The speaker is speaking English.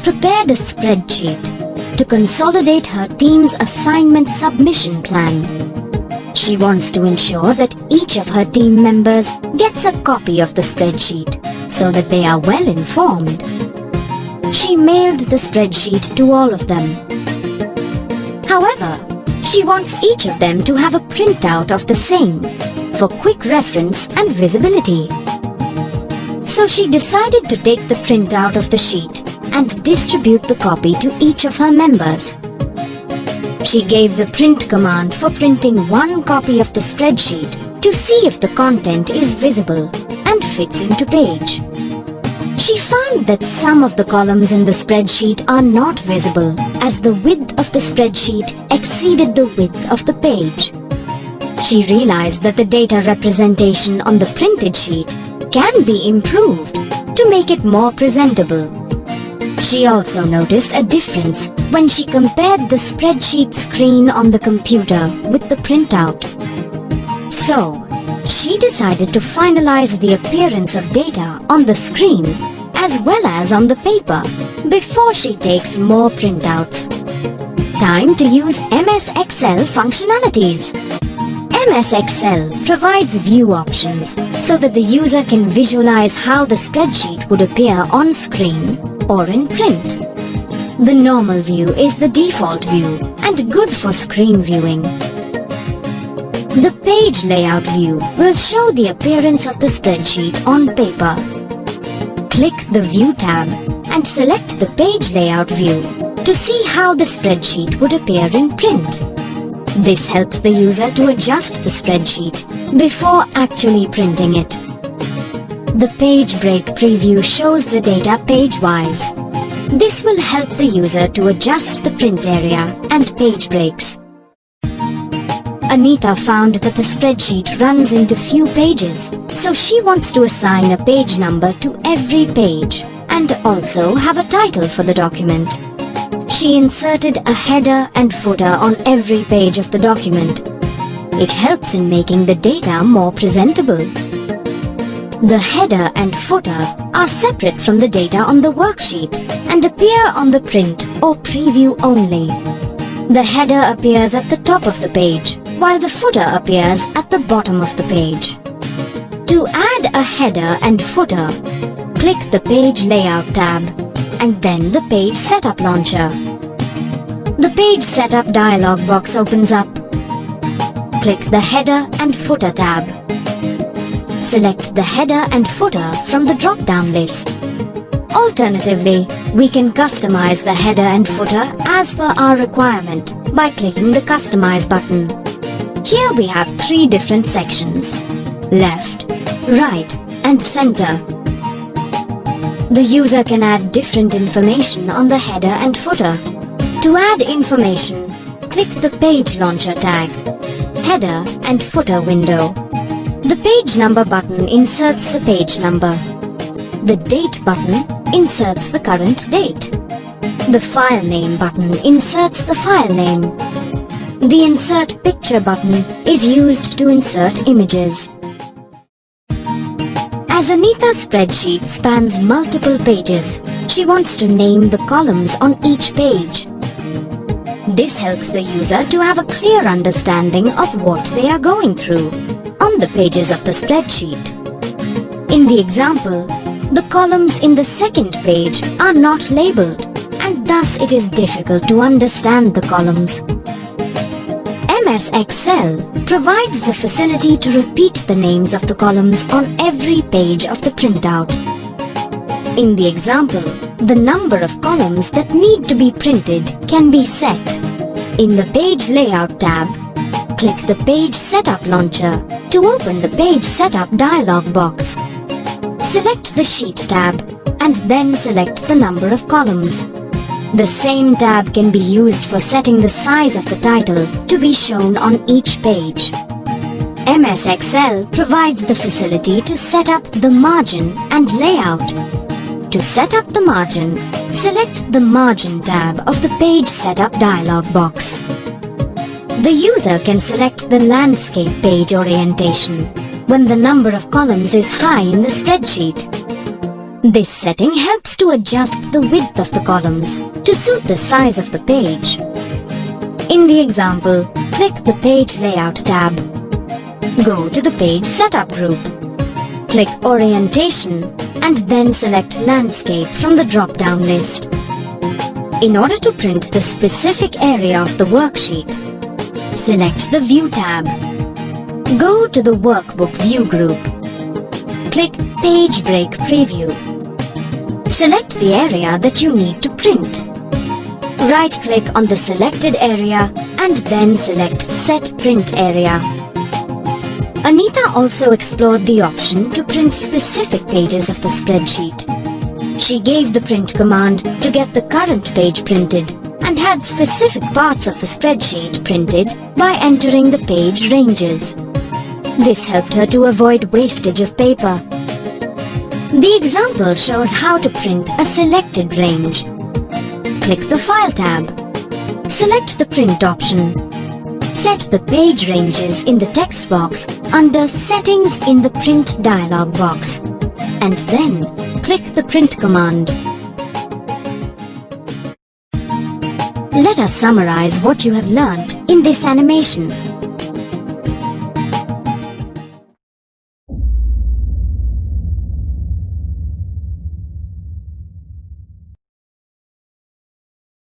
prepared a spreadsheet to consolidate her team's assignment submission plan. She wants to ensure that each of her team members gets a copy of the spreadsheet so that they are well informed. She mailed the spreadsheet to all of them. However, she wants each of them to have a printout of the same for quick reference and visibility. So she decided to take the printout of the sheet and distribute the copy to each of her members. She gave the print command for printing one copy of the spreadsheet to see if the content is visible and fits into page. She found that some of the columns in the spreadsheet are not visible as the width of the spreadsheet exceeded the width of the page. She realized that the data representation on the printed sheet can be improved to make it more presentable. She also noticed a difference when she compared the spreadsheet screen on the computer with the printout. So, she decided to finalize the appearance of data on the screen as well as on the paper before she takes more printouts. Time to use MS Excel functionalities. MS Excel provides view options so that the user can visualize how the spreadsheet would appear on screen or in print. The normal view is the default view and good for screen viewing. The page layout view will show the appearance of the spreadsheet on paper. Click the View tab and select the page layout view to see how the spreadsheet would appear in print. This helps the user to adjust the spreadsheet before actually printing it. The page break preview shows the data page-wise. This will help the user to adjust the print area and page breaks. Anita found that the spreadsheet runs into few pages, so she wants to assign a page number to every page and also have a title for the document. She inserted a header and footer on every page of the document. It helps in making the data more presentable. The header and footer are separate from the data on the worksheet and appear on the print or preview only. The header appears at the top of the page, while the footer appears at the bottom of the page. To add a header and footer, click the Page Layout tab and then the Page Setup launcher. The Page Setup dialog box opens up. Click the Header and Footer tab. Select the header and footer from the drop-down list. Alternatively, we can customize the header and footer as per our requirement by clicking the Customize button. Here we have 3 different sections: left, right, and center. The user can add different information on the header and footer. To add information, click the Page Launcher tag, Header and Footer window. The Page Number button inserts the page number. The Date button inserts the current date. The File Name button inserts the file name. The Insert Picture button is used to insert images. As Anita's spreadsheet spans multiple pages, she wants to name the columns on each page. This helps the user to have a clear understanding of what they are going through on the pages of the spreadsheet. In the example, the columns in the second page are not labeled, and thus it is difficult to understand the columns. MS Excel provides the facility to repeat the names of the columns on every page of the printout. In the example, the number of columns that need to be printed can be set. In the Page Layout tab, click the Page Setup launcher to open the Page Setup dialog box. Select the Sheet tab and then select the number of columns. The same tab can be used for setting the size of the title to be shown on each page. MS Excel provides the facility to set up the margin and layout. To set up the margin, select the Margin tab of the Page Setup dialog box. The user can select the landscape page orientation when the number of columns is high in the spreadsheet. This setting helps to adjust the width of the columns to suit the size of the page. In the example, click the Page Layout tab. Go to the Page Setup group. Click Orientation and then select Landscape from the drop-down list. In order to print the specific area of the worksheet, select the View tab. Go to the Workbook View group. Click Page Break Preview. Select the area that you need to print. Right-click on the selected area and then select Set Print Area. Anita also explored the option to print specific pages of the spreadsheet. She gave the print command to get the current page printed and had specific parts of the spreadsheet printed by entering the page ranges. This helped her to avoid wastage of paper. The example shows how to print a selected range. Click the File tab. Select the Print option. Set the page ranges in the text box under Settings in the Print dialog box, and then click the Print command. Let us summarize what you have learnt in this animation.